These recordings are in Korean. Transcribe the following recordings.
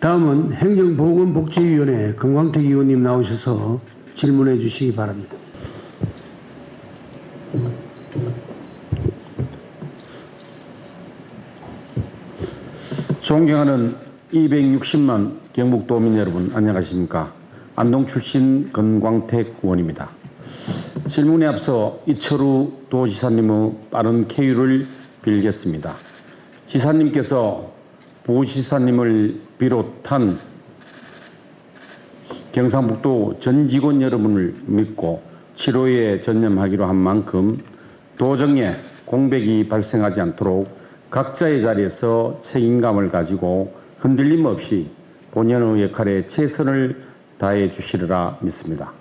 다음은 행정보건복지위원회 금광택 의원님 나오셔서 질문해 주시기 바랍니다. 존경하는 260만 경북도민 여러분, 안녕하십니까? 안동 출신 금광택 의원입니다. 질문에 앞서 이철우 도지사님의 빠른 쾌유를 빌겠습니다. 지사님께서 부지사님을 비롯한 경상북도 전 직원 여러분을 믿고 치료에 전념하기로 한 만큼 도정에 공백이 발생하지 않도록 각자의 자리에서 책임감을 가지고 흔들림 없이 본연의 역할에 최선을 다해 주시리라 믿습니다.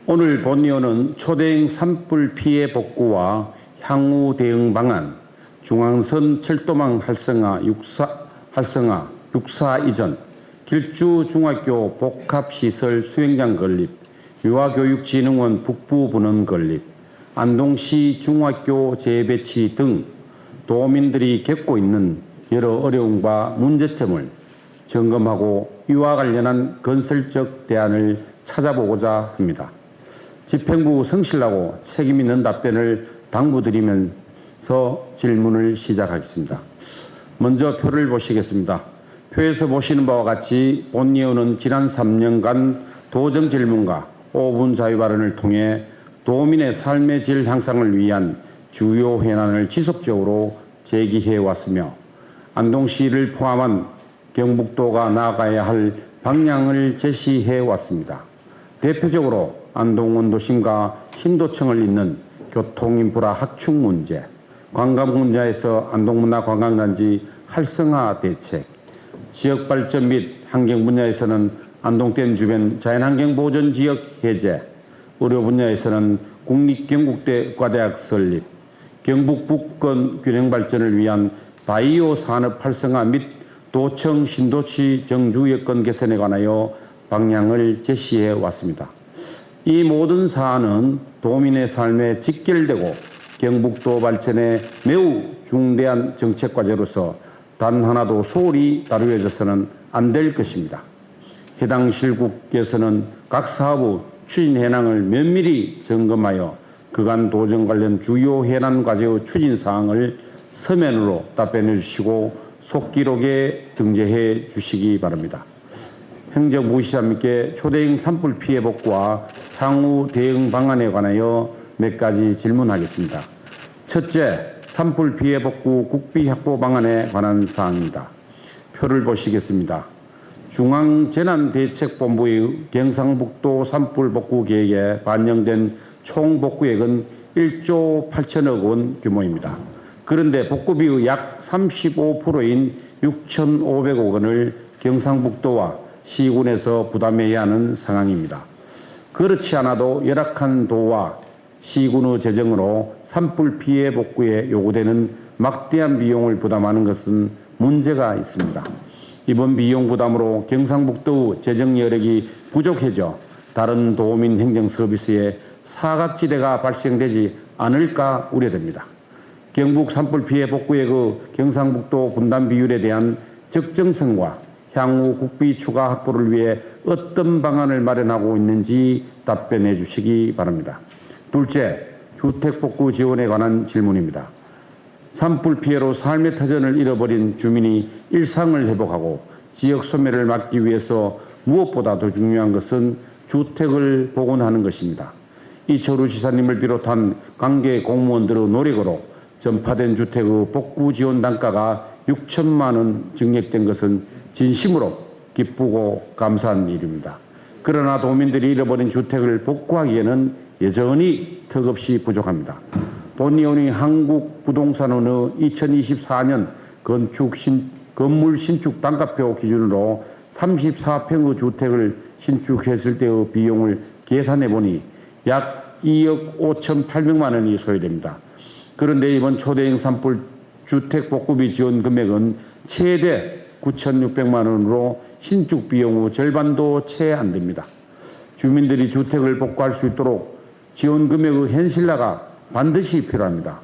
오늘 본의원은 초대형 산불 피해 복구와 향후 대응 방안, 중앙선 철도망 활성화 육사 이전, 길주 중학교 복합시설 수영장 건립, 유아교육진흥원 북부 분원 건립, 안동시 중학교 재배치 등 도민들이 겪고 있는 여러 어려움과 문제점을 점검하고 이와 관련한 건설적 대안을 찾아보고자 합니다. 집행부 성실하고 책임 있는 답변을 당부드리면서 질문을 시작하겠습니다. 먼저 표를 보시겠습니다. 표에서 보시는 바와 같이 본의원은 지난 3년간 도정 질문과 5분 자유 발언을 통해 도민의 삶의 질 향상을 위한 주요 현안을 지속적으로 제기해 왔으며 안동시를 포함한 경북도가 나아가야 할 방향을 제시해 왔습니다. 대표적으로 안동원도심과 신도청을 잇는 교통인프라 확충 문제, 관광 분야에서 안동문화관광단지 활성화 대책, 지역발전 및 환경 분야에서는 안동댐 주변 자연환경보전 지역 해제, 의료 분야에서는 국립경북대 의과대학 설립, 경북 북권 균형 발전을 위한 바이오 산업 활성화 및 도청 신도시 정주 여건 개선에 관하여 방향을 제시해 왔습니다. 이 모든 사안은 도민의 삶에 직결되고 경북도 발전에 매우 중대한 정책 과제로서 단 하나도 소홀히 다루어져서는 안 될 것입니다. 해당 실국께서는 각 사업의 추진 현황을 면밀히 점검하여 그간 도정 관련 주요 현안 과제의 추진 사항을 서면으로 답변해 주시고 속기록에 등재해 주시기 바랍니다. 행정부시장님께 초대형 산불 피해 복구와 향후 대응 방안에 관하여 몇 가지 질문하겠습니다. 첫째, 산불 피해 복구 국비 확보 방안에 관한 사항입니다. 표를 보시겠습니다. 중앙재난대책본부의 경상북도 산불 복구 계획에 반영된 총 복구액은 1조 8천억 원 규모입니다. 그런데 복구비의 약 35%인 6,500억 원을 경상북도와 시군에서 부담해야 하는 상황입니다. 그렇지 않아도 열악한 도와 시군의 재정으로 산불 피해 복구에 요구되는 막대한 비용을 부담하는 것은 문제가 있습니다. 이번 비용 부담으로 경상북도의 재정 여력이 부족해져 다른 도민 행정 서비스에 사각지대가 발생되지 않을까 우려됩니다. 경북 산불 피해 복구액의 경상북도 분담 비율에 대한 적정성과 향후 국비 추가 확보를 위해 어떤 방안을 마련하고 있는지 답변해 주시기 바랍니다. 둘째, 주택복구 지원에 관한 질문입니다. 산불 피해로 삶의 터전을 잃어버린 주민이 일상을 회복하고 지역 소멸을 막기 위해서 무엇보다 더 중요한 것은 주택을 복원하는 것입니다. 이철우 지사님을 비롯한 관계 공무원들의 노력으로 전파된 주택의 복구 지원 단가가 6천만 원 증액된 것은 진심으로 기쁘고 감사한 일입니다. 그러나 도민들이 잃어버린 주택을 복구하기에는 여전히 턱없이 부족합니다. 본의원이 한국부동산원의 2024년 건물 신축 단가표 기준으로 34평의 주택을 신축했을 때의 비용을 계산해 보니 약 2억 5,800만 원이 소요됩니다. 그런데 이번 초대형 산불 주택 복구비 지원 금액은 최대 9,600만 원으로 신축 비용의 절반도 채 안 됩니다. 주민들이 주택을 복구할 수 있도록 지원 금액의 현실화가 반드시 필요합니다.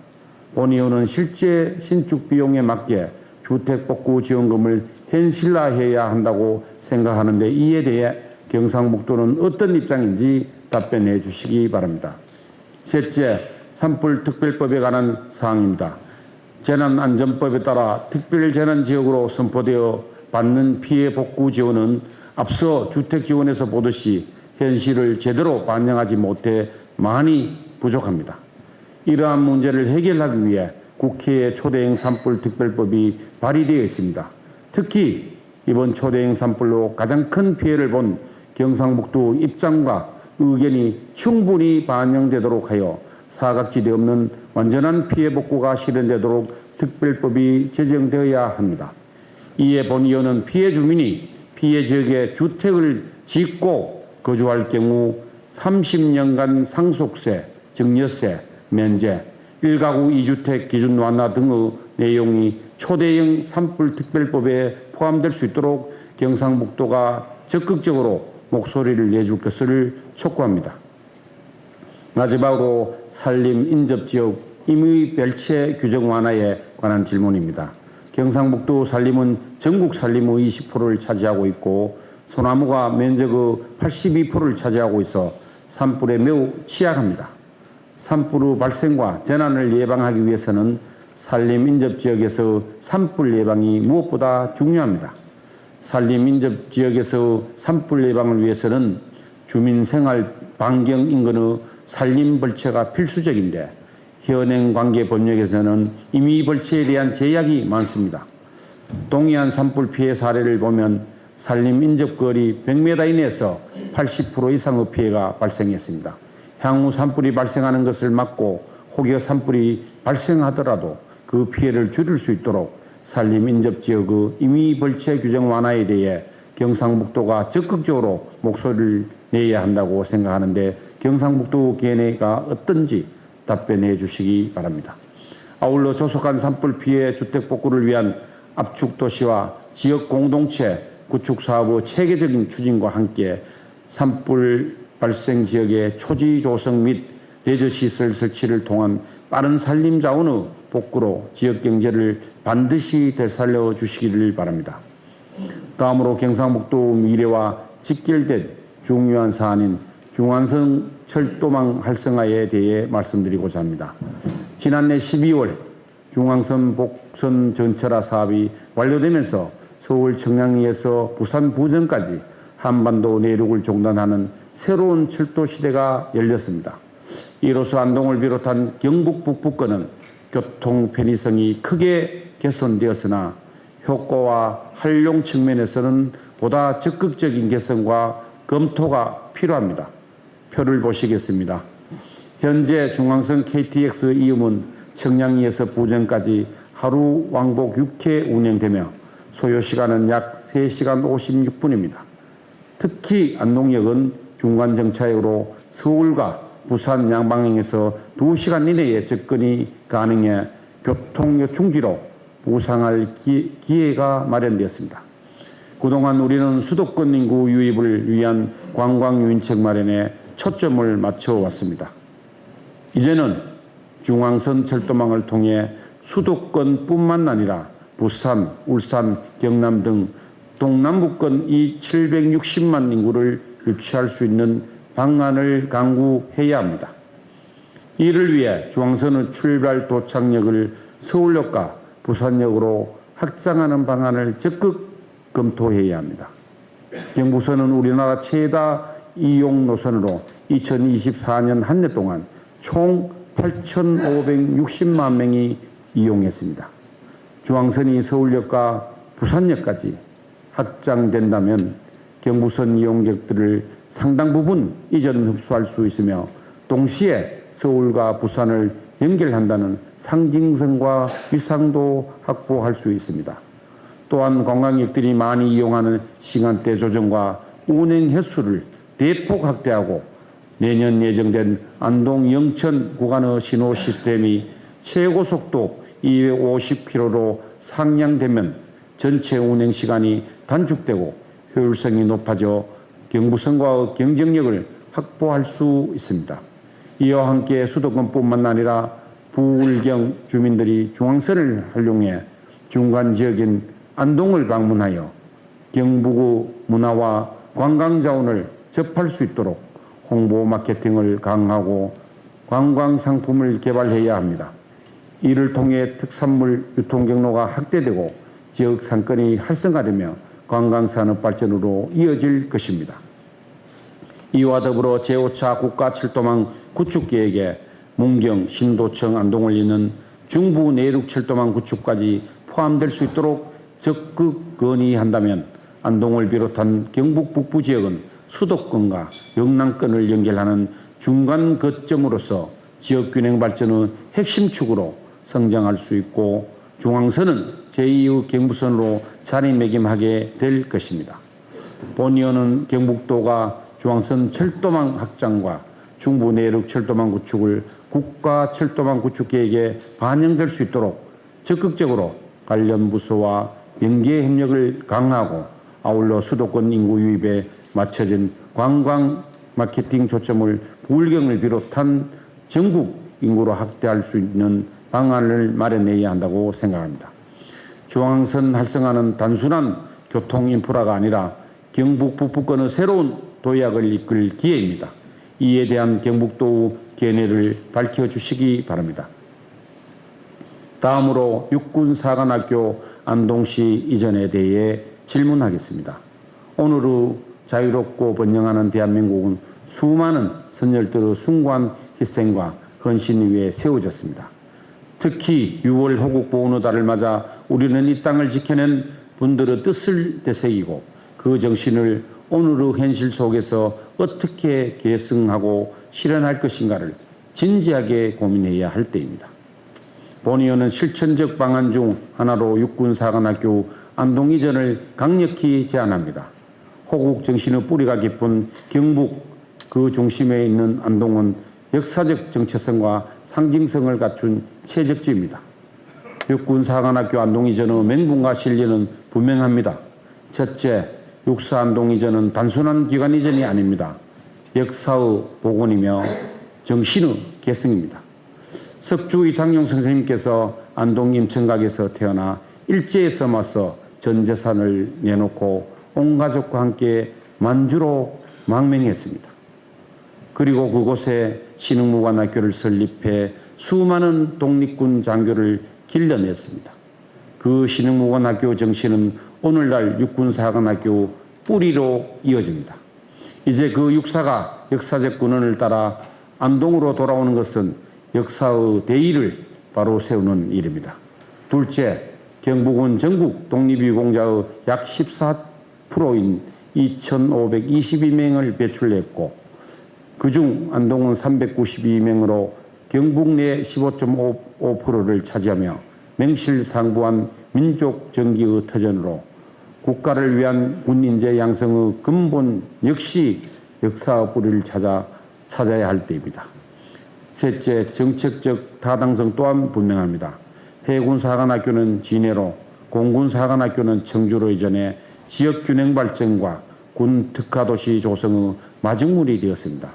본의원은 실제 신축 비용에 맞게 주택 복구 지원금을 현실화해야 한다고 생각하는데 이에 대해 경상북도는 어떤 입장인지 답변해 주시기 바랍니다. 셋째, 산불특별법에 관한 사항입니다. 재난안전법에 따라 특별재난지역으로 선포되어 받는 피해 복구 지원은 앞서 주택지원에서 보듯이 현실을 제대로 반영하지 못해 많이 부족합니다. 이러한 문제를 해결하기 위해 국회에 초대형 산불특별법이 발의되어 있습니다. 특히 이번 초대형 산불로 가장 큰 피해를 본 경상북도 입장과 의견이 충분히 반영되도록 하여 사각지대 없는 완전한 피해 복구가 실현되도록 특별법이 제정되어야 합니다. 이에 본의원은 피해 주민이 피해 지역에 주택을 짓고 거주할 경우 30년간 상속세, 증여세, 면제, 1가구 2주택 기준 완화 등의 내용이 초대형 산불특별법에 포함될 수 있도록 경상북도가 적극적으로 목소리를 내줄 것을 촉구합니다. 마지막으로 산림 인접지역 임의 별채 규정 완화에 관한 질문입니다. 경상북도 산림은 전국 산림의 20%를 차지하고 있고 소나무가 면적의 82%를 차지하고 있어 산불에 매우 취약합니다. 산불의 발생과 재난을 예방하기 위해서는 산림 인접지역에서 산불 예방이 무엇보다 중요합니다. 산림 인접지역에서 산불 예방을 위해서는 주민 생활 반경 인근의 산림 벌채가 필수적인데 현행 관계 법령에서는 임의 벌채에 대한 제약이 많습니다. 동해안 산불 피해 사례를 보면 산림 인접거리 100m 이내에서 80% 이상의 피해가 발생했습니다. 향후 산불이 발생하는 것을 막고 혹여 산불이 발생하더라도 그 피해를 줄일 수 있도록 산림 인접지역의 임의 벌채 규정 완화에 대해 경상북도가 적극적으로 목소리를 내야 한다고 생각하는데 경상북도 견해가 어떤지 답변해 주시기 바랍니다. 아울러 조속한 산불 피해 주택 복구를 위한 압축도시와 지역 공동체 구축 사업의 체계적인 추진과 함께 산불 발생 지역의 초지 조성 및 대저시설 설치를 통한 빠른 산림 자원의 복구로 지역 경제를 반드시 되살려 주시기를 바랍니다. 다음으로 경상북도 미래와 직결된 중요한 사안인 중앙선 철도망 활성화에 대해 말씀드리고자 합니다. 지난해 12월 중앙선 복선 전철화 사업이 완료되면서 서울 청량리에서 부산 부전까지 한반도 내륙을 종단하는 새로운 철도 시대가 열렸습니다. 이로써 안동을 비롯한 경북 북부권은 교통 편의성이 크게 개선되었으나 효과와 활용 측면에서는 보다 적극적인 개선과 검토가 필요합니다. 표를 보시겠습니다. 현재 중앙선 KTX 이음은 청량리에서 부전까지 하루 왕복 6회 운행되며 소요시간은 약 3시간 56분입니다. 특히 안동역은 중간정차역으로 서울과 부산 양방향에서 2시간 이내에 접근이 가능해 교통요충지로 부상할 기회가 마련되었습니다. 그동안 우리는 수도권 인구 유입을 위한 관광유인책 마련에 초점을 맞춰왔습니다. 이제는 중앙선 철도망을 통해 수도권뿐만 아니라 부산, 울산, 경남 등 동남부권 이 760만 인구를 유치할 수 있는 방안을 강구해야 합니다. 이를 위해 중앙선의 출발 도착역을 서울역과 부산역으로 확장하는 방안을 적극 검토해야 합니다. 경부선은 우리나라 최다 이용 노선으로 2024년 한 해 동안 총 8,560만 명이 이용했습니다. 중앙선이 서울역과 부산역까지 확장된다면 경부선 이용객들을 상당 부분 이전 흡수할 수 있으며 동시에 서울과 부산을 연결한다는 상징성과 위상도 확보할 수 있습니다. 또한 관광객들이 많이 이용하는 시간대 조정과 운행 횟수를 대폭 확대하고 내년 예정된 안동 영천 구간의 신호 시스템이 최고 속도 250km로 상향되면 전체 운행 시간이 단축되고 효율성이 높아져 경부선과의 경쟁력을 확보할 수 있습니다. 이와 함께 수도권뿐만 아니라 부울경 주민들이 중앙선을 활용해 중간 지역인 안동을 방문하여 경북의 문화와 관광 자원을 접할 수 있도록 홍보 마케팅을 강화하고 관광 상품을 개발해야 합니다. 이를 통해 특산물 유통 경로가 확대되고 지역 상권이 활성화되며 관광산업 발전으로 이어질 것입니다. 이와 더불어 제5차 국가철도망 구축계획에 문경, 신도청, 안동을 잇는 중부 내륙 철도망 구축까지 포함될 수 있도록 적극 건의한다면 안동을 비롯한 경북 북부 지역은 수도권과 영남권을 연결하는 중간 거점으로서 지역균형 발전의 핵심 축으로 성장할 수 있고 중앙선은 제2의 경부선으로 자리매김하게 될 것입니다. 본의원은 경북도가 중앙선 철도망 확장과 중부 내륙 철도망 구축을 국가 철도망 구축 계획에 반영될 수 있도록 적극적으로 관련 부서와 연계 협력을 강화하고 아울러 수도권 인구 유입에 맞춰진 관광 마케팅 초점을 부울경을 비롯한 전국 인구로 확대할 수 있는 방안을 마련해야 한다고 생각합니다. 중앙선 활성화는 단순한 교통 인프라가 아니라 경북 북부권의 새로운 도약을 이끌 기회입니다. 이에 대한 경북도의 견해를 밝혀주시기 바랍니다. 다음으로 육군사관학교 안동시 이전에 대해 질문하겠습니다. 오늘의 자유롭고 번영하는 대한민국은 수많은 선열들의 숭고한 희생과 헌신 위에 세워졌습니다. 특히 6월 호국보훈의 달을 맞아 우리는 이 땅을 지켜낸 분들의 뜻을 되새기고 그 정신을 오늘의 현실 속에서 어떻게 계승하고 실현할 것인가를 진지하게 고민해야 할 때입니다. 본의원은 실천적 방안 중 하나로 육군사관학교 안동 이전을 강력히 제안합니다. 호국 정신의 뿌리가 깊은 경북 그 중심에 있는 안동은 역사적 정체성과 상징성을 갖춘 최적지입니다. 육군사관학교 안동 이전의 명분과 실리는 분명합니다. 첫째, 육사 안동 이전은 단순한 기관 이전이 아닙니다. 역사의 복원이며 정신의 계승입니다. 석주 이상용 선생님께서 안동 임천각에서 태어나 일제에서 맞서 전 재산을 내놓고 온 가족과 함께 만주로 망명했습니다. 그리고 그곳에 신흥무관학교를 설립해 수많은 독립군 장교를 길러냈습니다. 그 신흥무관학교 정신은 오늘날 육군사관학교 뿌리로 이어집니다. 이제 그 육사가 역사적 근원을 따라 안동으로 돌아오는 것은 역사의 대의를 바로 세우는 일입니다. 둘째, 경북은 전국 독립유공자의 약 14%인 2,522명을 배출했고 그중 안동은 392명으로 경북 내 15.5%를 차지하며 명실상부한 민족 정기의 터전으로 국가를 위한 군인재 양성의 근본 역시 역사의 뿌리를 찾아야 할 때입니다. 셋째, 정책적 타당성 또한 분명합니다. 해군사관학교는 진해로, 공군사관학교는 청주로 이전해 지역균형 발전과 군 특화도시 조성의 마중물이 되었습니다.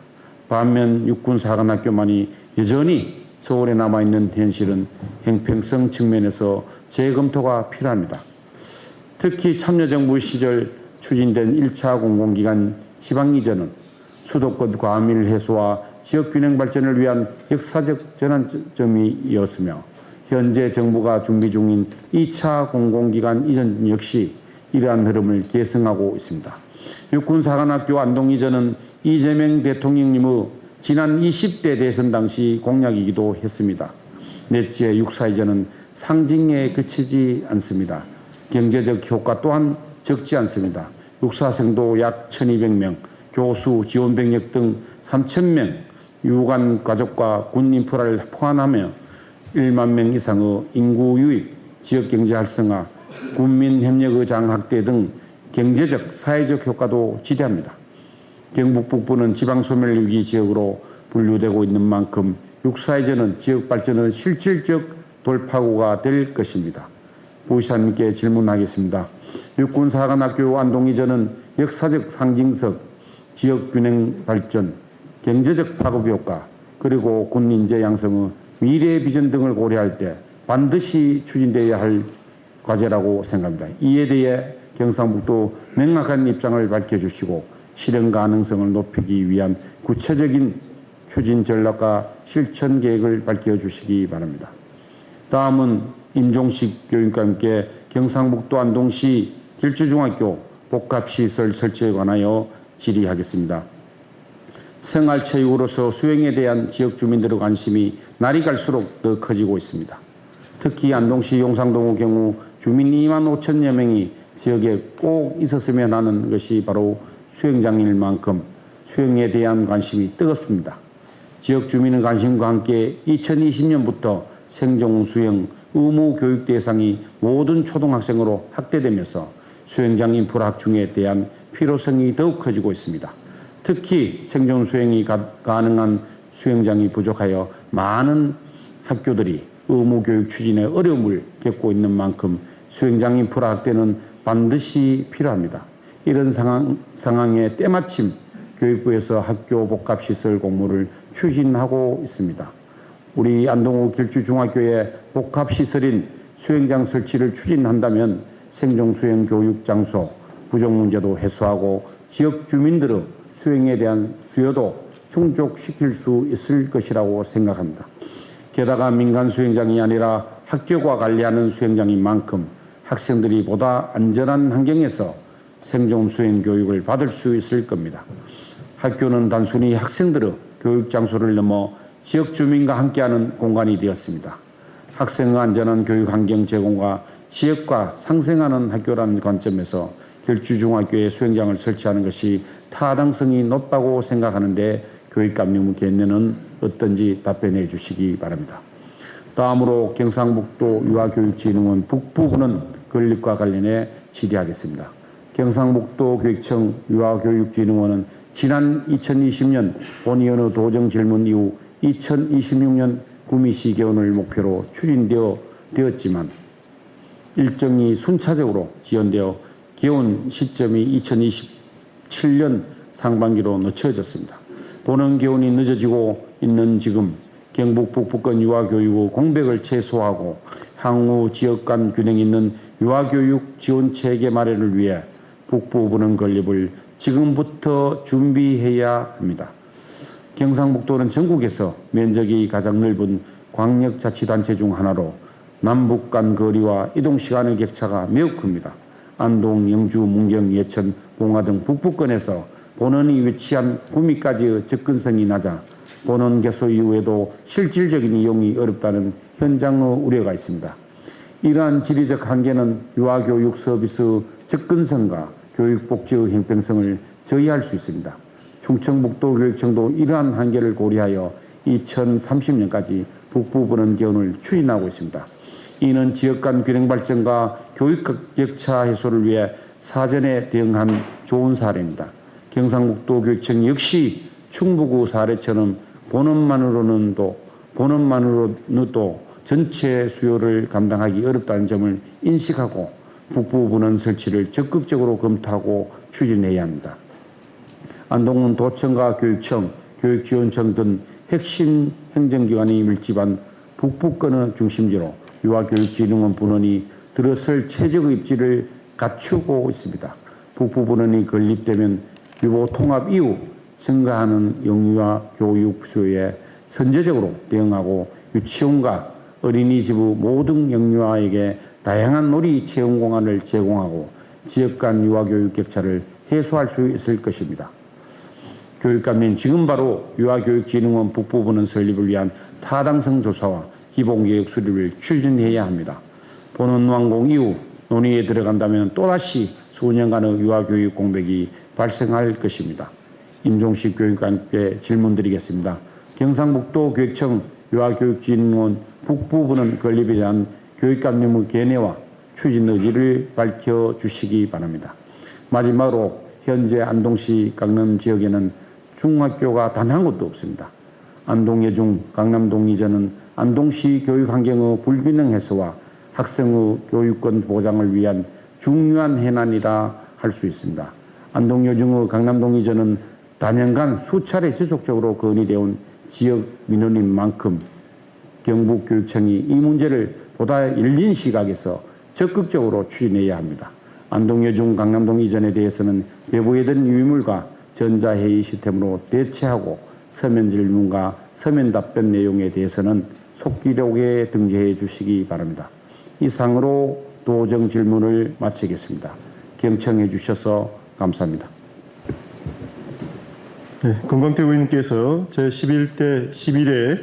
반면 육군사관학교만이 여전히 서울에 남아있는 현실은 형평성 측면에서 재검토가 필요합니다. 특히 참여정부 시절 추진된 1차 공공기관 지방이전은 수도권 과밀 해소와 지역균형 발전을 위한 역사적 전환점이었으며 현재 정부가 준비 중인 2차 공공기관 이전 역시 이러한 흐름을 계승하고 있습니다. 육군사관학교 안동 이전은 이재명 대통령님의 지난 20대 대선 당시 공약이기도 했습니다. 넷째, 육사 이전은 상징에 그치지 않습니다. 경제적 효과 또한 적지 않습니다. 육사생도 약 1,200명, 교수, 지원병력 등 3,000명, 유관 가족과 군 인프라를 포함하며 1만 명 이상의 인구 유입, 지역경제 활성화, 군민 협력의 장확대 등 경제적, 사회적 효과도 지대합니다. 경북 북부는 지방소멸 위기 지역으로 분류되고 있는 만큼 육사이전은 지역 발전의 실질적 돌파구가 될 것입니다. 부의사님께 질문하겠습니다. 육군사관학교 안동이전은 역사적 상징성, 지역균형 발전, 경제적 파급효과, 그리고 군인재 양성의 미래 비전 등을 고려할 때 반드시 추진되어야 할 과제라고 생각합니다. 이에 대해 경상북도 명확한 입장을 밝혀주시고 실현 가능성을 높이기 위한 구체적인 추진 전략과 실천 계획을 밝혀주시기 바랍니다. 다음은 임종식 교육과 함께 경상북도 안동시 길주중학교 복합시설 설치에 관하여 질의하겠습니다. 생활체육으로서 수영에 대한 지역 주민들의 관심이 날이 갈수록 더 커지고 있습니다. 특히 안동시 용상동의 경우 주민 2만 5천여 명이 지역에 꼭 있었으면 하는 것이 바로 수영장일 만큼 수영에 대한 관심이 뜨겁습니다. 지역 주민의 관심과 함께 2020년부터 생존수영 의무 교육 대상이 모든 초등학생으로 확대되면서 수영장 인프라 확충에 대한 필요성이 더욱 커지고 있습니다. 특히 생존 수영이 가능한 수영장이 부족하여 많은 학교들이 의무 교육 추진에 어려움을 겪고 있는 만큼 수영장 인프라 확대는 반드시 필요합니다. 이런 상황에 때마침 교육부에서 학교 복합시설 공모를 추진하고 있습니다. 우리 안동구 길주중학교의 복합시설인 수영장 설치를 추진한다면 생존수영 교육 장소 부족 문제도 해소하고 지역 주민들의 수영에 대한 수요도 충족시킬 수 있을 것이라고 생각합니다. 게다가 민간 수영장이 아니라 학교가 관리하는 장소인 만큼 학생들이 보다 안전한 환경에서 생존 수영 교육을 받을 수 있을 겁니다. 학교는 단순히 학생들의 교육 장소를 넘어 지역 주민과 함께하는 공간이 되었습니다. 학생의 안전한 교육 환경 제공과 지역과 상생하는 학교라는 관점에서 길주중학교에 수영장을 설치하는 것이 타당성이 높다고 생각하는데 교육감님 견해는 어떤지 답변해 주시기 바랍니다. 다음으로 경상북도 유아교육진흥원 북부부는 건립과 관련해 질의하겠습니다. 경상북도 교육청 유아교육진흥원은 지난 2020년 본위원회 도정 질문 이후 2026년 구미시 개원을 목표로 추진되었지만 일정이 순차적으로 지연되어 개원 시점이 2027년 상반기로 늦춰졌습니다. 본원 개원이 늦어지고 있는 지금 경북 북부권 유아교육의 공백을 최소화하고 향후 지역 간 균형 있는 유아교육 지원 체계 마련을 위해 북부부는 건립을 지금부터 준비해야 합니다. 경상북도는 전국에서 면적이 가장 넓은 광역자치단체 중 하나로 남북 간 거리와 이동시간의 격차가 매우 큽니다. 안동, 영주, 문경, 예천, 봉화 등 북부권에서 본원이 위치한 구미까지의 접근성이 낮아 본원 개소 이후에도 실질적인 이용이 어렵다는 현장의 우려가 있습니다. 이러한 지리적 한계는 유아교육 서비스 접근성과 교육복지의 형평성을 저해할 수 있습니다. 충청북도 교육청도 이러한 한계를 고려하여 2030년까지 북부본원 개원을 추진하고 있습니다. 이는 지역 간 균형 발전과 교육 격차 해소를 위해 사전에 대응한 좋은 사례입니다. 경상북도 교육청 역시 충북의 사례처럼 본원만으로는 또 전체 수요를 감당하기 어렵다는 점을 인식하고 북부본원 설치를 적극적으로 검토하고 추진해야 합니다. 안동은 도청과 교육청, 교육지원청 등 핵심 행정기관이 밀집한 북부권의 중심지로 유아교육진흥원 본원이 들어설 최적의 입지를 갖추고 있습니다. 북부본원이 건립되면 유보 통합 이후 증가하는 영유아 교육 수요에 선제적으로 대응하고 유치원과 어린이집의 모든 영유아에게 다양한 놀이 체험 공간을 제공하고 지역 간 유아교육 격차를 해소할 수 있을 것입니다. 교육감님, 지금 바로 유아교육진흥원 북부본원 설립을 위한 타당성 조사와 기본계획 수립을 추진해야 합니다. 본원 완공 이후 논의에 들어간다면 또다시 수년간의 유아교육 공백이 발생할 것입니다. 임종식 교육감께 질문드리겠습니다. 경상북도 교육청 유아교육진흥원 북부본원 건립에 대한 교육감님의 견해와 추진 의지를 밝혀주시기 바랍니다. 마지막으로 현재 안동시 강남 지역에는 중학교가 단 한 곳도 없습니다. 안동예중, 강남동 이전은 안동시 교육 환경의 불균형 해소와 학생의 교육권 보장을 위한 중요한 해난이라 할 수 있습니다. 안동여중의 강남동 이전은 단연간 수차례 지속적으로 건의되어 온 지역 민원인 만큼 경북교육청이 이 문제를 보다 열린 시각에서 적극적으로 추진해야 합니다. 안동여중 강남동 이전에 대해서는 배부해둔 유물과 전자회의 시스템으로 대체하고 서면 질문과 서면 답변 내용에 대해서는 속기록에 등재해 주시기 바랍니다. 이상으로 도정 질문을 마치겠습니다. 경청해 주셔서 감사합니다. 네, 건광태 의원님께서 제11대 11회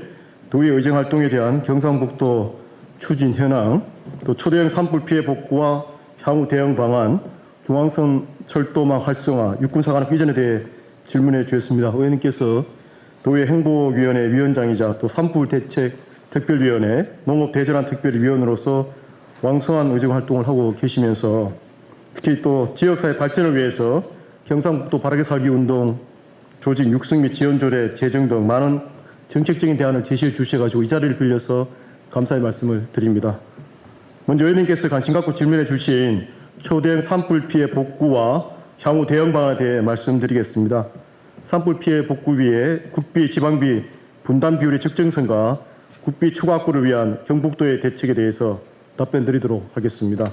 도의 의정 활동에 대한 경상북도 추진 현황, 또 초대형 산불 피해 복구와 향후 대응 방안, 중앙선 철도망 활성화, 육군사관학 이전에 대해 질문해 주셨습니다. 의원님께서 도의 행복위원회 위원장이자 또 산불 대책 특별위원회, 농업대전환 특별위원으로서 왕성한 의정 활동을 하고 계시면서 특히 또 지역사회 발전을 위해서 경상북도 바르게 살기 운동 조직 육성 및 지원 조례 제정 등 많은 정책적인 대안을 제시해 주셔가지고 이 자리를 빌려서 감사의 말씀을 드립니다. 먼저 의원님께서 관심 갖고 질문해 주신 초대형 산불 피해 복구와 향후 대응 방안에 대해 말씀드리겠습니다. 산불 피해 복구비의 국비 지방비 분담 비율의 적정성과 국비 추가 확보를 위한 경북도의 대책에 대해서 답변드리도록 하겠습니다.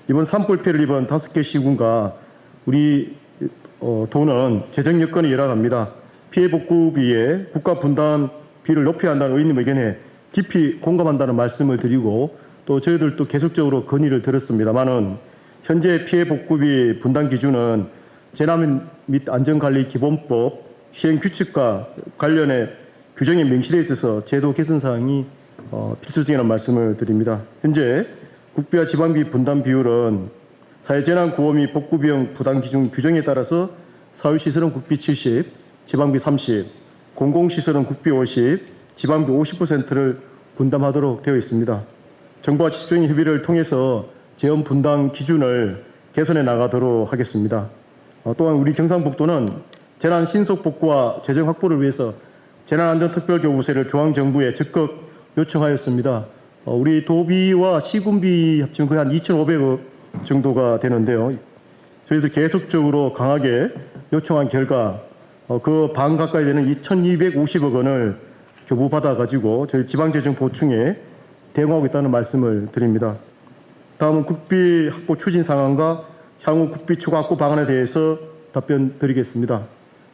이번 산불 피해를 입은 5개 시군과 우리 도는 재정 여건이 열악합니다. 피해 복구비에 국가 분담 비율을 높여야 한다는 의원님 의견에 깊이 공감한다는 말씀을 드리고 또 저희들도 계속적으로 건의를 드렸습니다만은 현재 피해 복구비 분담 기준은 재난 및 안전관리 기본법 시행 규칙과 관련해 규정이 명시되어 있어서 제도 개선 사항이 필수적이라는 말씀을 드립니다. 현재 국비와 지방비 분담 비율은 사회재난 구호 및 복구비용 부담 기준 규정에 따라서 사회시설은 국비 70, 지방비 30, 공공시설은 국비 50, 지방비 50%를 분담하도록 되어 있습니다. 정부와 지속적인 협의를 통해서 재원 분담 기준을 개선해 나가도록 하겠습니다. 또한 우리 경상북도는 재난 신속 복구와 재정 확보를 위해서 재난안전특별교부세를 중앙정부에 적극 요청하였습니다. 우리 도비와 시군비 합치면 거의 한 2,500억 정도가 되는데요. 저희들 계속적으로 강하게 요청한 결과 그 반 가까이 되는 2,250억 원을 교부받아가지고 저희 지방재정 보충에 대응하고 있다는 말씀을 드립니다. 다음은 국비 확보 추진 상황과 향후 국비 추가 확보 방안에 대해서 답변 드리겠습니다.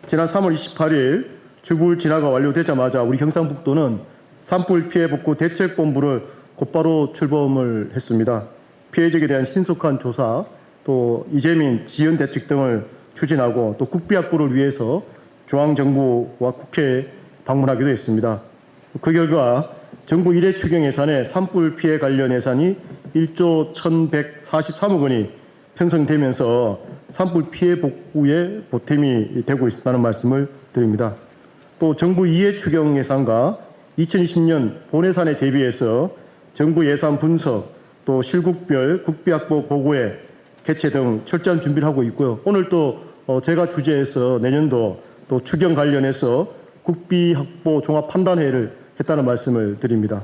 지난 3월 28일 주불 진화가 완료되자마자 우리 경상북도는 산불 피해 복구 대책본부를 곧바로 출범을 했습니다. 피해적에 대한 신속한 조사, 또 이재민 지연 대책 등을 추진하고 또 국비 확보를 위해서 중앙정부와 국회에 방문하기도 했습니다. 그 결과 정부 1회 추경 예산에 산불 피해 관련 예산이 1조 1,143억 원이 편성되면서 산불 피해 복구에 보탬이 되고 있다는 말씀을 드립니다. 또 정부 2회 추경 예산과 2020년 본예산에 대비해서 정부 예산 분석, 또 실국별 국비 확보 보고회 개최 등 철저한 준비를 하고 있고요. 오늘 또 제가 주재해서 내년도 또 추경 관련해서 국비 확보 종합 판단회를 했다는 말씀을 드립니다.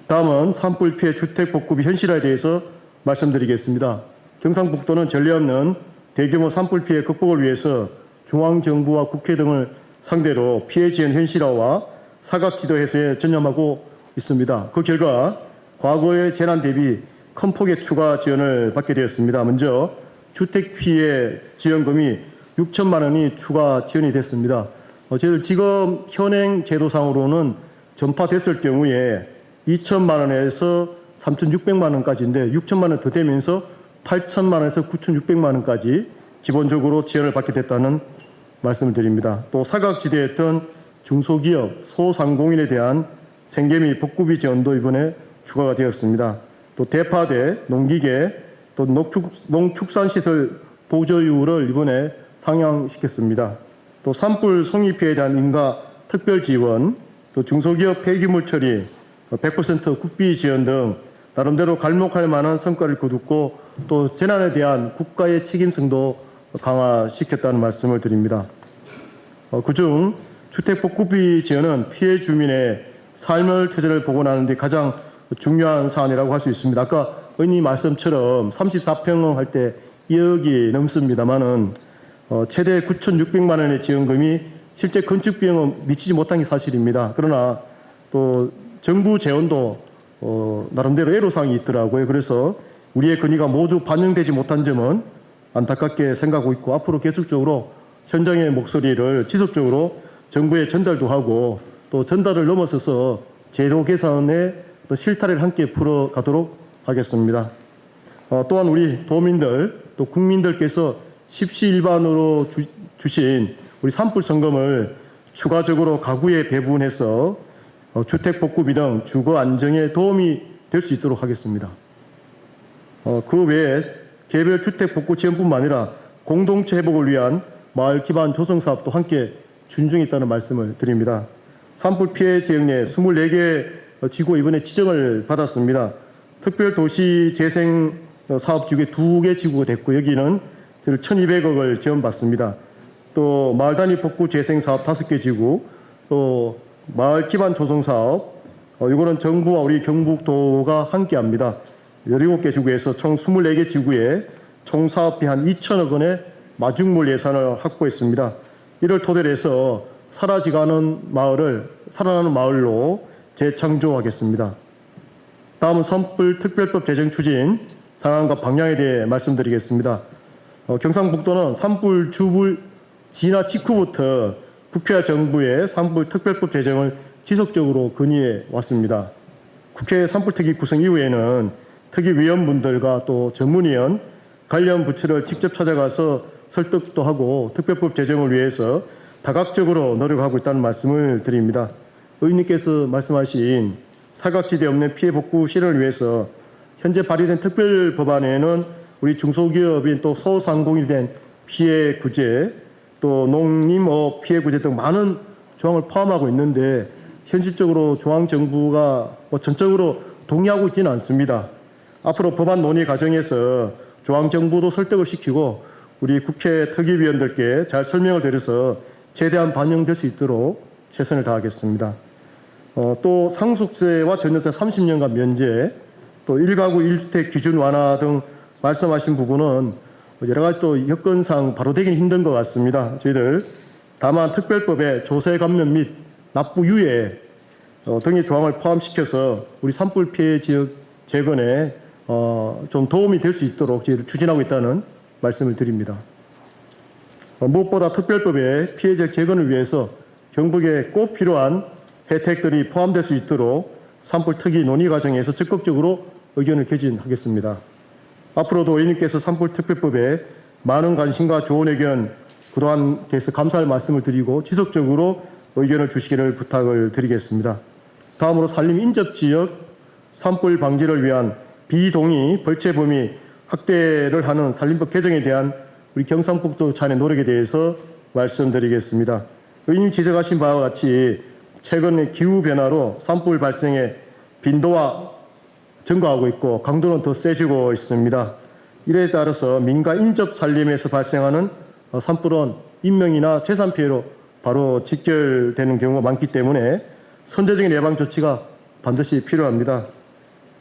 다음은 산불 피해 주택 복구비 현실화에 대해서 말씀드리겠습니다. 경상북도는 전례 없는 대규모 산불 피해 극복을 위해서 중앙정부와 국회 등을 상대로 피해 지연 현실화와 사각지도 해소에 전념하고 있습니다. 그 결과 과거의 재난 대비 큰 폭의 추가 지원을 받게 되었습니다. 먼저 주택 피해 지원금이 6천만 원이 추가 지원이 됐습니다. 저희들 지금 현행 제도상으로는 전파됐을 경우에 2천만 원에서 3,600만 원까지인데 6천만 원 더 되면서 8천만 원에서 9,600만 원까지 기본적으로 지원을 받게 됐다는 말씀을 드립니다. 또 사각지대였던 중소기업, 소상공인에 대한 생계 및 복구비 지원도 이번에 추가가 되었습니다. 또 대파대, 농기계, 또 농축산시설 보조율을 이번에 상향시켰습니다. 또 산불 송이 피해에 대한 인가 특별 지원, 또 중소기업 폐기물 처리, 100% 국비 지원 등 나름대로 갈목할 만한 성과를 거뒀고 또 재난에 대한 국가의 책임성도 강화시켰다는 말씀을 드립니다. 그중 주택복구비 지원은 피해 주민의 삶의 터전을 복원하는 데 가장 중요한 사안이라고 할 수 있습니다. 아까 의원님 말씀처럼 34평형 할 때 2억이 넘습니다만은 최대 9,600만 원의 지원금이 실제 건축 비용은 미치지 못한 게 사실입니다. 그러나 또 정부 재원도 나름대로 애로사항이 있더라고요. 그래서 우리의 건의가 모두 반영되지 못한 점은 안타깝게 생각하고 있고, 앞으로 계속적으로 현장의 목소리를 지속적으로 정부에 전달도 하고, 또 전달을 넘어서서 제도 개선의 실타래를 함께 풀어가도록 하겠습니다. 또한 우리 도민들 또 국민들께서 십시일반으로 주신 우리 산불 성금을 추가적으로 가구에 배분해서 주택 복구비 등 주거 안정에 도움이 될 수 있도록 하겠습니다. 그 외에 개별 주택 복구 지원뿐만 아니라 공동체 회복을 위한 마을 기반 조성 사업도 함께 준중했다는 말씀을 드립니다. 산불 피해 지역 내 24개 지구 이번에 지정을 받았습니다. 특별도시 재생 사업 지구에 2개 지구가 됐고, 여기는 1,200억을 지원받습니다. 또 마을 단위 복구 재생 사업 5개 지구, 또 마을 기반 조성 사업, 이거는 정부와 우리 경북도가 함께합니다. 17개 지구에서 총 24개 지구에 총 사업비 한 2천억 원의 마중물 예산을 확보했습니다. 이를 토대로 해서 사라지가는 마을을 살아나는 마을로 재창조하겠습니다. 다음은 산불 특별법 제정 추진 상황과 방향에 대해 말씀드리겠습니다. 경상북도는 산불 주불 진화 직후부터 국회와 정부의 산불 특별법 제정을 지속적으로 건의해 왔습니다. 국회 산불특위 구성 이후에는 특위위원분들과 또 전문위원, 관련 부처를 직접 찾아가서 설득도 하고 특별법 제정을 위해서 다각적으로 노력하고 있다는 말씀을 드립니다. 의원님께서 말씀하신 사각지대 없는 피해 복구 실현을 위해서 현재 발의된 특별 법안에는 우리 중소기업인 또 소상공인에 대한 피해 구제, 또 농림업 피해 구제 등 많은 조항을 포함하고 있는데, 현실적으로 중앙정부가 전적으로 동의하고 있지는 않습니다. 앞으로 법안 논의 과정에서 중앙정부도 설득을 시키고 우리 국회 특위위원들께 잘 설명을 드려서 최대한 반영될 수 있도록 최선을 다하겠습니다. 또 상속세와 전월세 30년간 면제, 또 1가구 1주택 기준 완화 등 말씀하신 부분은 여러 가지 또 여건상 바로 되긴 힘든 것 같습니다. 저희들 다만 특별법에 조세 감면 및 납부 유예 등의 조항을 포함시켜서 우리 산불 피해 지역 재건에 좀 도움이 될 수 있도록 저희들 추진하고 있다는 말씀을 드립니다. 무엇보다 특별법의 피해 지역 재건을 위해서 경북에 꼭 필요한 혜택들이 포함될 수 있도록 산불 특위 논의 과정에서 적극적으로 의견을 개진하겠습니다. 앞으로도 의원님께서 산불 특별법에 많은 관심과 좋은 의견 그동안 계속 감사할 말씀을 드리고 지속적으로 의견을 주시기를 부탁을 드리겠습니다. 다음으로 산림 인접 지역 산불 방지를 위한 비동의 벌채 범위 확대를 하는 산림법 개정에 대한 우리 경상북도 차원의 노력에 대해서 말씀드리겠습니다. 의원님 지적하신 바와 같이 최근의 기후변화로 산불 발생의 빈도와 증가하고 있고 강도는 더 세지고 있습니다. 이에 따라서 민가 인접 산림에서 발생하는 산불은 인명이나 재산 피해로 바로 직결되는 경우가 많기 때문에 선제적인 예방 조치가 반드시 필요합니다.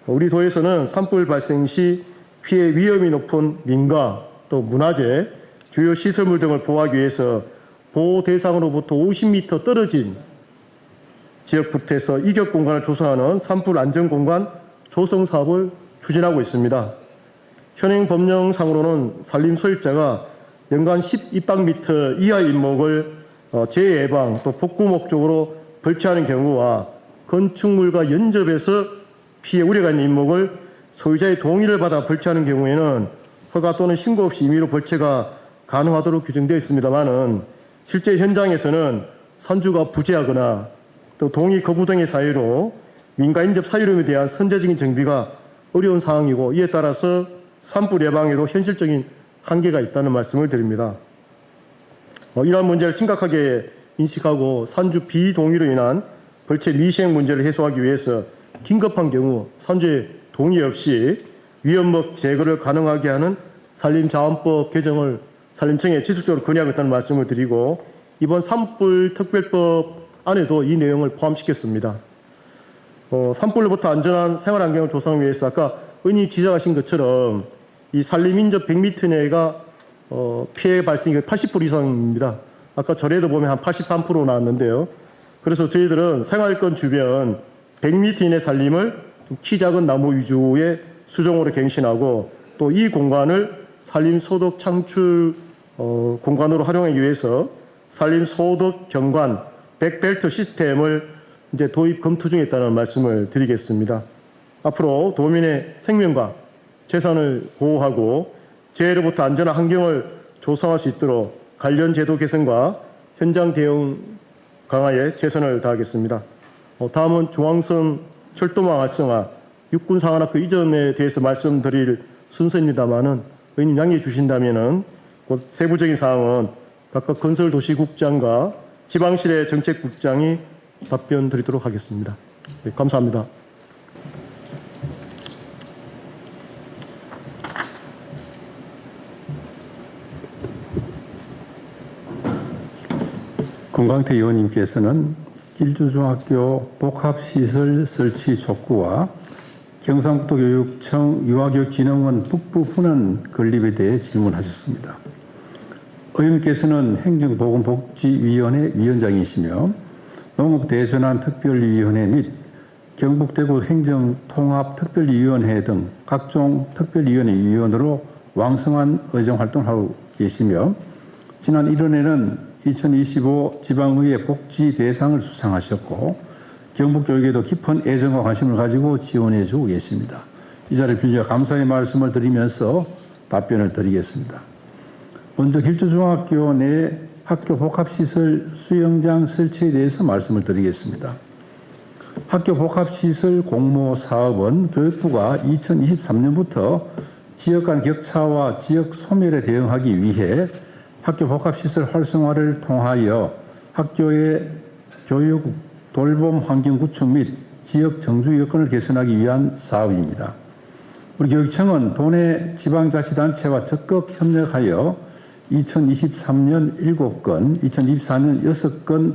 우리 도에서는 산불 발생 시 피해 위험이 높은 민가 또 문화재, 주요 시설물 등을 보호하기 위해서 보호 대상으로부터 50m 떨어진 지역부터 해서 이격 공간을 조성하는 산불 안전 공간 조성 사업을 추진하고 있습니다. 현행 법령상으로는 산림 소유자가 연간 12박미터 이하 인목을 재예방 또 복구 목적으로 벌채하는 경우와 건축물과 연접해서 피해 우려가 있는 인목을 소유자의 동의를 받아 벌채하는 경우에는 허가 또는 신고 없이 임의로 벌채가 가능하도록 규정되어 있습니다만은 실제 현장에서는 산주가 부재하거나 또 동의 거부 등의 사유로 민가 인접 사유름에 대한 선제적인 정비가 어려운 상황이고 이에 따라서 산불 예방에도 현실적인 한계가 있다는 말씀을 드립니다. 이러한 문제를 심각하게 인식하고 산주 비동의로 인한 벌채 미시행 문제를 해소하기 위해서 긴급한 경우 산주의 동의 없이 위험목 제거를 가능하게 하는 산림자원법 개정을 산림청에 지속적으로 건의하겠다는 말씀을 드리고 이번 산불 특별법 안에도 이 내용을 포함시켰습니다. 산불로부터 안전한 생활환경을 조성하기 위해서 아까 의원님 지적하신 것처럼 이 산림 인접 100m 내가 피해 발생이 80% 이상입니다. 아까 전에도 보면 한 83% 나왔는데요. 그래서 저희들은 생활권 주변 100m 이내 산림을 좀 키 작은 나무 위주의 수종으로 갱신하고 또 이 공간을 산림소득 창출 공간으로 활용하기 위해서 산림소득 경관 백벨트 시스템을 이제 도입 검토 중에 있다는 말씀을 드리겠습니다. 앞으로 도민의 생명과 재산을 보호하고 재해로부터 안전한 환경을 조성할 수 있도록 관련 제도 개선과 현장 대응 강화에 최선을 다하겠습니다. 다음은 중앙선 철도망 활성화 육군사관학교 이전에 대해서 말씀드릴 순서입니다만은 의원님 양해해 주신다면은 곧 세부적인 사항은 각각 건설도시국장과 지방실의 정책국장이 답변 드리도록 하겠습니다. 네, 감사합니다. 금광태 의원님께서는 길주중학교 복합시설 설치 촉구와 경상북도 교육청 유아교육진흥원 북부 분원 건립에 대해 질문하셨습니다. 의원께서는 행정보건복지위원회 위원장이시며 농업대전환특별위원회 및 경북대구 행정통합특별위원회 등 각종 특별위원회 위원으로 왕성한 의정활동을 하고 계시며 지난 1월에는 2025 지방의회 복지대상을 수상하셨고 경북교육에도 깊은 애정과 관심을 가지고 지원해 주고 계십니다. 이 자리를 빌려 감사의 말씀을 드리면서 답변을 드리겠습니다. 먼저 길주중학교 내 학교 복합시설 수영장 설치에 대해서 말씀을 드리겠습니다. 학교 복합시설 공모 사업은 교육부가 2023년부터 지역 간 격차와 지역 소멸에 대응하기 위해 학교 복합시설 활성화를 통하여 학교의 교육, 돌봄 환경 구축 및 지역 정주 여건을 개선하기 위한 사업입니다. 우리 교육청은 도내 지방자치단체와 적극 협력하여 2023년 7건, 2024년 6건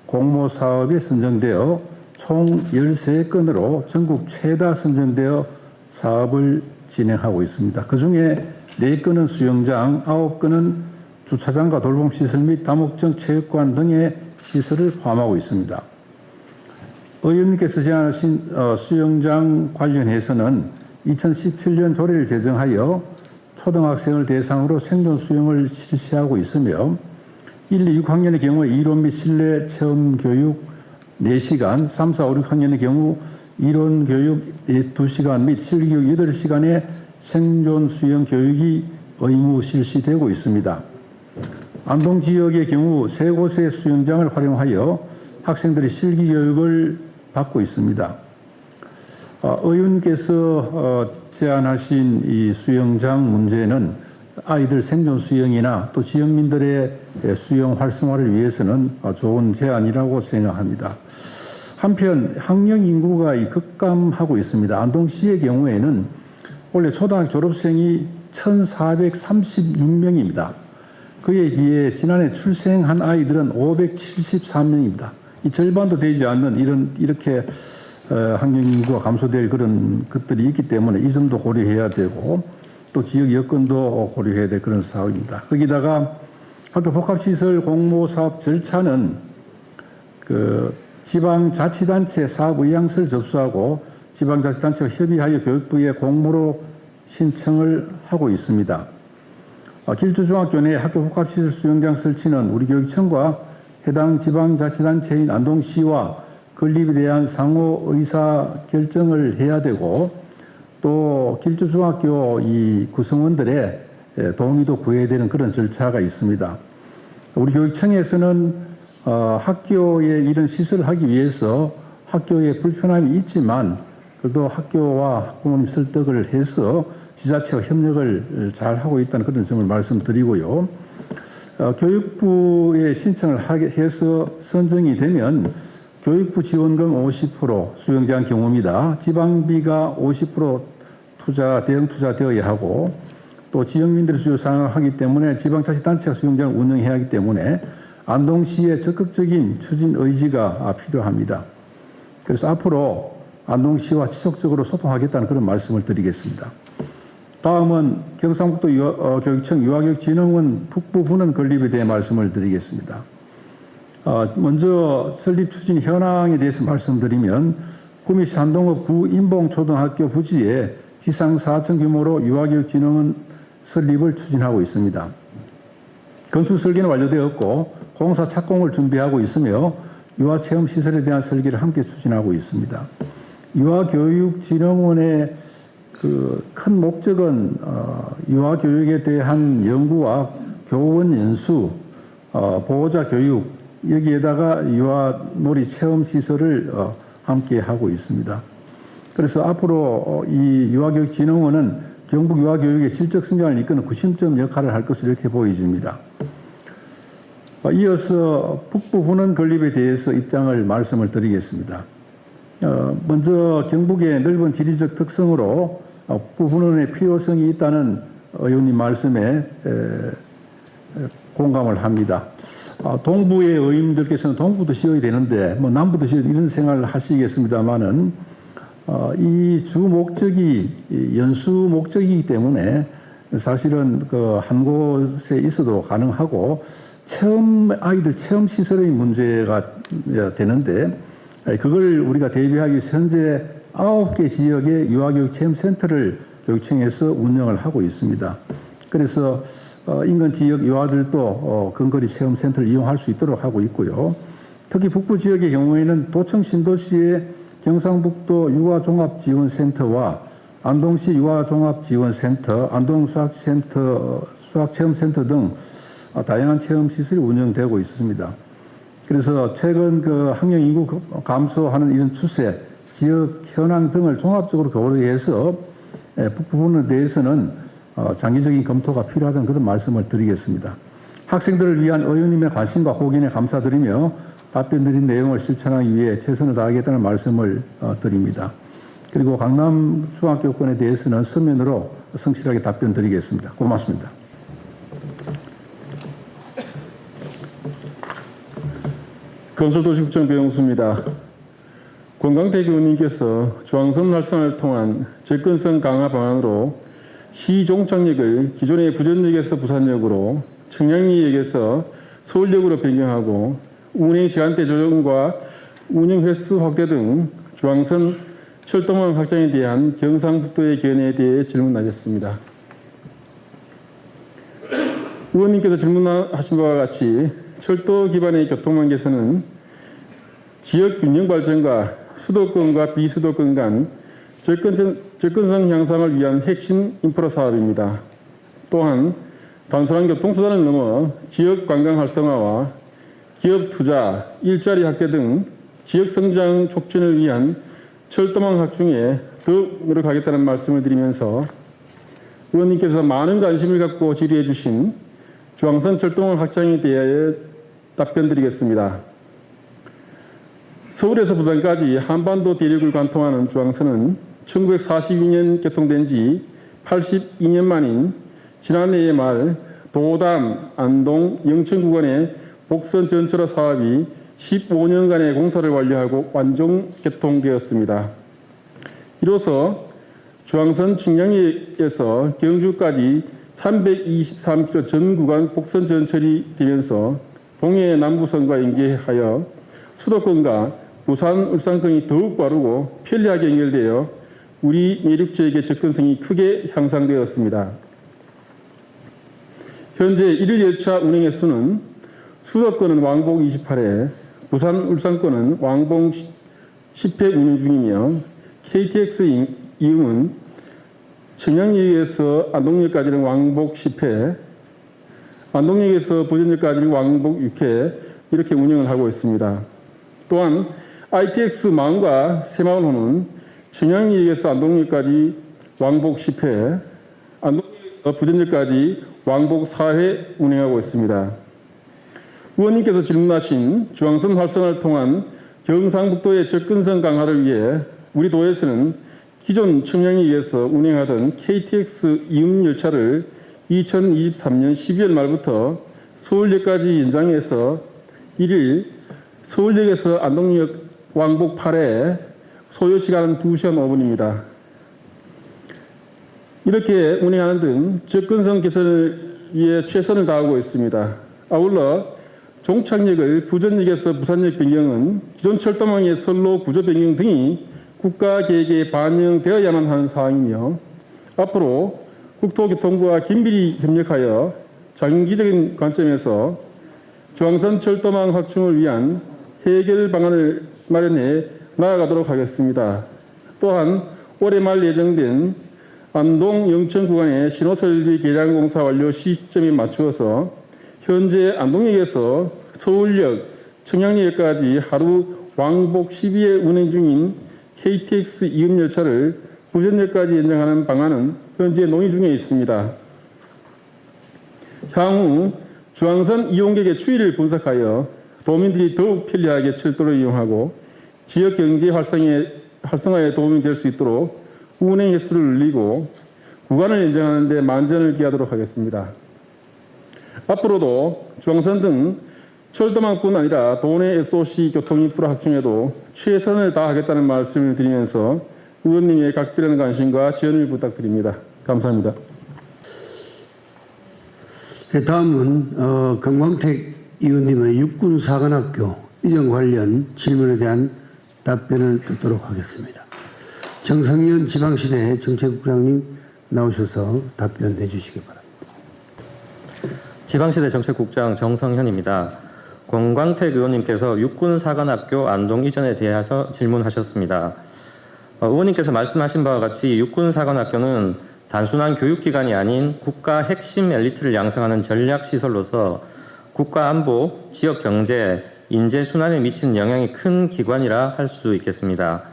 공모사업에 선정되어 총 13건으로 전국 최다 선정되어 사업을 진행하고 있습니다. 그중에 4건은 수영장, 9건은 주차장과 돌봄시설 및 다목적 체육관 등의 시설을 포함하고 있습니다. 의원님께서 제안하신 수영장 관련해서는 2017년 조례를 제정하여 초등학생을 대상으로 생존 수영을 실시하고 있으며 1, 2, 6학년의 경우 이론 및 실내 체험 교육 4시간, 3, 4, 5, 6학년의 경우 이론 교육 2시간 및 실기 교육 8시간의 생존 수영 교육이 의무 실시되고 있습니다. 안동 지역의 경우 3곳의 수영장을 활용하여 학생들이 실기 교육을 받고 있습니다. 의원께서 제안하신 이 수영장 문제는 아이들 생존 수영이나 또 지역민들의 수영 활성화를 위해서는 좋은 제안이라고 생각합니다. 한편 학령 인구가 급감하고 있습니다. 안동시의 경우에는 올해 초등학교 졸업생이 1,436명입니다. 그에 비해 지난해 출생한 아이들은 573명입니다. 이 절반도 되지 않는 이렇게 학령 인구가 감소될 그런 것들이 있기 때문에 이 점도 고려해야 되고 또 지역 여건도 고려해야 될 그런 사업입니다. 거기다가 학교 복합시설 공모사업 절차는 지방자치단체 사업 의향서를 접수하고 지방자치단체와 협의하여 교육부에 공모로 신청을 하고 있습니다. 길주중학교 내 학교 복합시설 수영장 설치는 우리 교육청과 해당 지방자치단체인 안동시와 건립에 대한 상호 의사 결정을 해야 되고 또 길주중학교 이 구성원들의 동의도 구해야 되는 그런 절차가 있습니다. 우리 교육청에서는 학교에 이런 시설을 하기 위해서 학교에 불편함이 있지만 그래도 학교와 학부모님 설득을 해서 지자체와 협력을 잘 하고 있다는 그런 점을 말씀드리고요. 교육부에 신청을 해서 선정이 되면 교육부 지원금 50% 수영장 경우입니다. 지방비가 50% 대응 투자되어야 하고 또 지역민들의 수요 상응하기 때문에 지방자치단체가 수영장을 운영해야 하기 때문에 안동시의 적극적인 추진 의지가 필요합니다. 그래서 앞으로 안동시와 지속적으로 소통하겠다는 그런 말씀을 드리겠습니다. 다음은 경상북도 교육청 유아교육진흥원 북부 분원 건립에 대해 말씀을 드리겠습니다. 먼저 설립 추진 현황에 대해서 말씀드리면 구미시 산동읍 구인봉초등학교 부지에 지상 4층 규모로 유아교육진흥원 설립을 추진하고 있습니다. 건축 설계는 완료되었고 공사 착공을 준비하고 있으며 유아체험시설에 대한 설계를 함께 추진하고 있습니다. 유아교육진흥원의 그 큰 목적은 유아교육에 대한 연구와 교원 연수, 보호자 교육, 여기에다가 유아놀이 체험시설을 함께 하고 있습니다. 그래서 앞으로 이 유아교육진흥원은 경북 유아교육의 질적 성장을 이끄는 구심점 역할을 할 것으로 이렇게 보여집니다. 이어서 북부 훈원 건립에 대해서 입장을 말씀을 드리겠습니다. 먼저 경북의 넓은 지리적 특성으로 북부 훈원의 필요성이 있다는 의원님 말씀에 공감을 합니다. 동부의 의원님들께서는 동부도 지어야 되는데 뭐 남부도 지어야 이런 생각을 하시겠습니다만은 이 주 목적이 연수 목적이기 때문에 사실은 그 한 곳에 있어도 가능하고 아이들 체험 시설의 문제가 되는데 그걸 우리가 대비하기 위해서 현재 9개 지역의 유아교육 체험센터를 교육청에서 운영을 하고 있습니다. 그래서 인근 지역 유아들도 근거리 체험센터를 이용할 수 있도록 하고 있고요. 특히 북부 지역의 경우에는 도청 신도시의 경상북도 유아종합지원센터와 안동시 유아종합지원센터, 안동수학체험센터 등 다양한 체험시설이 운영되고 있습니다. 그래서 최근 그 학령 인구 감소하는 이런 추세, 지역 현황 등을 종합적으로 고려해서 북부분에 대해서는 장기적인 검토가 필요하다는 그런 말씀을 드리겠습니다. 학생들을 위한 의원님의 관심과 호견에 감사드리며 답변 드린 내용을 실천하기 위해 최선을 다하겠다는 말씀을 드립니다. 그리고 강남 중학교권에 대해서는 서면으로 성실하게 답변 드리겠습니다. 고맙습니다. 건설도시국장 배용수입니다. 권광태 교수님께서 중앙선 활성화를 통한 접근성 강화 방안으로 시종착역을 기존의 부전역에서 부산역으로, 청량리역에서 서울역으로 변경하고 운행 시간대 조정과 운영 횟수 확대 등 중앙선 철도망 확장에 대한 경상북도의 견해에 대해 질문하겠습니다. 의원님께서 질문하신 바와 같이 철도 기반의 교통망 개선은 지역 균형 발전과 수도권과 비수도권 간 접근성 향상을 위한 핵심 인프라 사업입니다. 또한 단순한 교통수단을 넘어 지역 관광 활성화와 기업 투자, 일자리 확대 등 지역 성장 촉진을 위한 철도망 확충에 더욱 노력하겠다는 말씀을 드리면서 의원님께서 많은 관심을 갖고 질의해 주신 중앙선 철도망 확장에 대하여 답변드리겠습니다. 서울에서 부산까지 한반도 대륙을 관통하는 중앙선은 1942년 개통된 지 82년 만인 지난해의 말 도담, 안동, 영천 구간의 복선 전철화 사업이 15년간의 공사를 완료하고 완종 개통되었습니다. 이로써 중앙선 청량리에서 경주까지 323km 전 구간 복선 전철이 되면서 동해 남부선과 연계하여 수도권과 부산, 울산권이 더욱 빠르고 편리하게 연결되어 우리 내륙 지역의 접근성이 크게 향상되었습니다. 현재 1일 열차 운행 횟수는 수도권은 왕복 28회, 부산, 울산권은 왕복 10회 운행 중이며 KTX 이용은 청량리역에서 안동역까지는 왕복 10회, 안동역에서 부전역까지는 왕복 6회 이렇게 운영을 하고 있습니다. 또한 ITX 마운과 새마을호는 청량리역에서 안동역까지 왕복 10회, 안동역에서 부전역까지 왕복 4회 운행하고 있습니다. 의원님께서 질문하신 중앙선 활성화를 통한 경상북도의 접근성 강화를 위해 우리 도에서는 기존 청량리역에서 운행하던 KTX 이음열차를 2023년 12월 말부터 서울역까지 연장해서 1일 서울역에서 안동역 왕복 8회, 소요시간은 2시간 5분입니다. 이렇게 운행하는 등 접근성 개선을 위해 최선을 다하고 있습니다. 아울러 종착역을 부전역에서 부산역 변경은 기존 철도망의 선로 구조 변경 등이 국가 계획에 반영되어야만 하는 사항이며 앞으로 국토교통부와 긴밀히 협력하여 장기적인 관점에서 중앙선 철도망 확충을 위한 해결 방안을 마련해 나아가도록 하겠습니다. 또한 올해 말 예정된 안동 영천 구간의 신호설비 개량 공사 완료 시점에 맞추어서 현재 안동역에서 서울역, 청량리역까지 하루 왕복 12회 운행 중인 KTX 이음열차를 부전역까지 연장하는 방안은 현재 논의 중에 있습니다. 향후 중앙선 이용객의 추이를 분석하여 도민들이 더욱 편리하게 철도를 이용하고 지역 경제 활성화에 도움이 될 수 있도록 운행 횟수를 늘리고 구간을 연장하는 데 만전을 기하도록 하겠습니다. 앞으로도 중앙선 등 철도망뿐 아니라 도내 SOC 교통인프라 확충에도 최선을 다하겠다는 말씀을 드리면서 의원님의 각별한 관심과 지원을 부탁드립니다. 감사합니다. 다음은 금광택 의원님의 육군사관학교 이전 관련 질문에 대한 답변을 듣도록 하겠습니다. 정성현 지방시내 정책국장님 나오셔서 답변해 주시기 바랍니다. 지방시대 정책국장 정성현입니다. 권광택 의원님께서 육군사관학교 안동 이전에 대해서 질문하셨습니다. 의원님께서 말씀하신 바와 같이 육군사관학교는 단순한 교육기관이 아닌 국가 핵심 엘리트를 양성하는 전략시설로서 국가 안보, 지역 경제, 인재 순환에 미친 영향이 큰 기관이라 할 수 있겠습니다.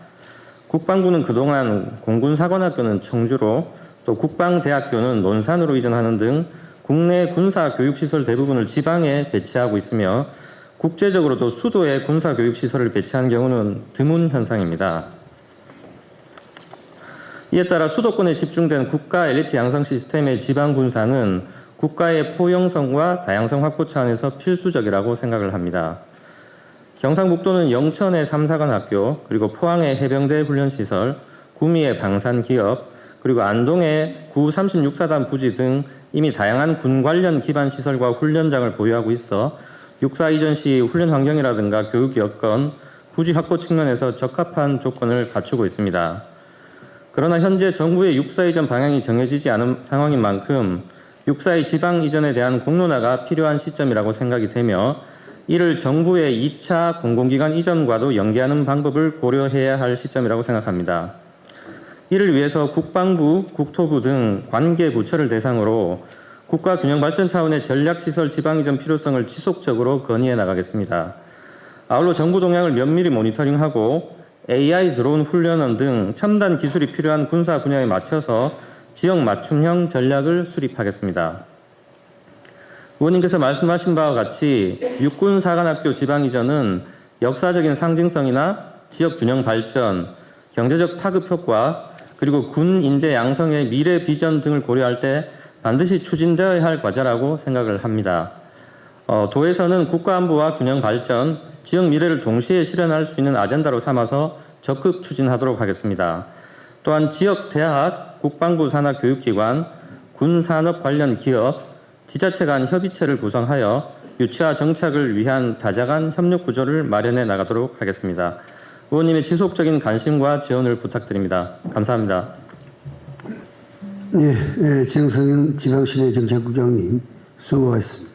국방부는 그동안 공군사관학교는 청주로 또 국방대학교는 논산으로 이전하는 등 국내 군사교육시설 대부분을 지방에 배치하고 있으며 국제적으로도 수도에 군사교육시설을 배치한 경우는 드문 현상입니다. 이에 따라 수도권에 집중된 국가 엘리트 양성 시스템의 지방군사는 국가의 포용성과 다양성 확보 차원에서 필수적이라고 생각을 합니다. 경상북도는 영천의 3사관학교, 그리고 포항의 해병대 훈련시설, 구미의 방산기업, 그리고 안동의 구 36사단 부지 등 이미 다양한 군 관련 기반 시설과 훈련장을 보유하고 있어 육사 이전 시 훈련 환경이라든가 교육 여건, 부지 확보 측면에서 적합한 조건을 갖추고 있습니다. 그러나 현재 정부의 육사 이전 방향이 정해지지 않은 상황인 만큼 육사의 지방 이전에 대한 공론화가 필요한 시점이라고 생각이 되며 이를 정부의 2차 공공기관 이전과도 연계하는 방법을 고려해야 할 시점이라고 생각합니다. 이를 위해서 국방부, 국토부 등 관계 부처를 대상으로 국가 균형 발전 차원의 전략시설 지방 이전 필요성을 지속적으로 건의해 나가겠습니다. 아울러 정부 동향을 면밀히 모니터링하고 AI 드론 훈련원 등 첨단 기술이 필요한 군사 분야에 맞춰서 지역 맞춤형 전략을 수립하겠습니다. 의원님께서 말씀하신 바와 같이 육군사관학교 지방 이전은 역사적인 상징성이나 지역 균형 발전, 경제적 파급 효과, 그리고 군 인재 양성의 미래 비전 등을 고려할 때 반드시 추진되어야 할 과제라고 생각을 합니다. 도에서는 국가안보와 균형 발전, 지역 미래를 동시에 실현할 수 있는 아젠다로 삼아서 적극 추진하도록 하겠습니다. 또한 지역 대학, 국방부 산하 교육기관, 군산업 관련 기업, 지자체 간 협의체를 구성하여 유치화 정착을 위한 다자간 협력 구조를 마련해 나가도록 하겠습니다. 의원님의 지속적인 관심과 지원을 부탁드립니다. 감사합니다. 정성현 지방시내 정책국장님 수고하셨습니다.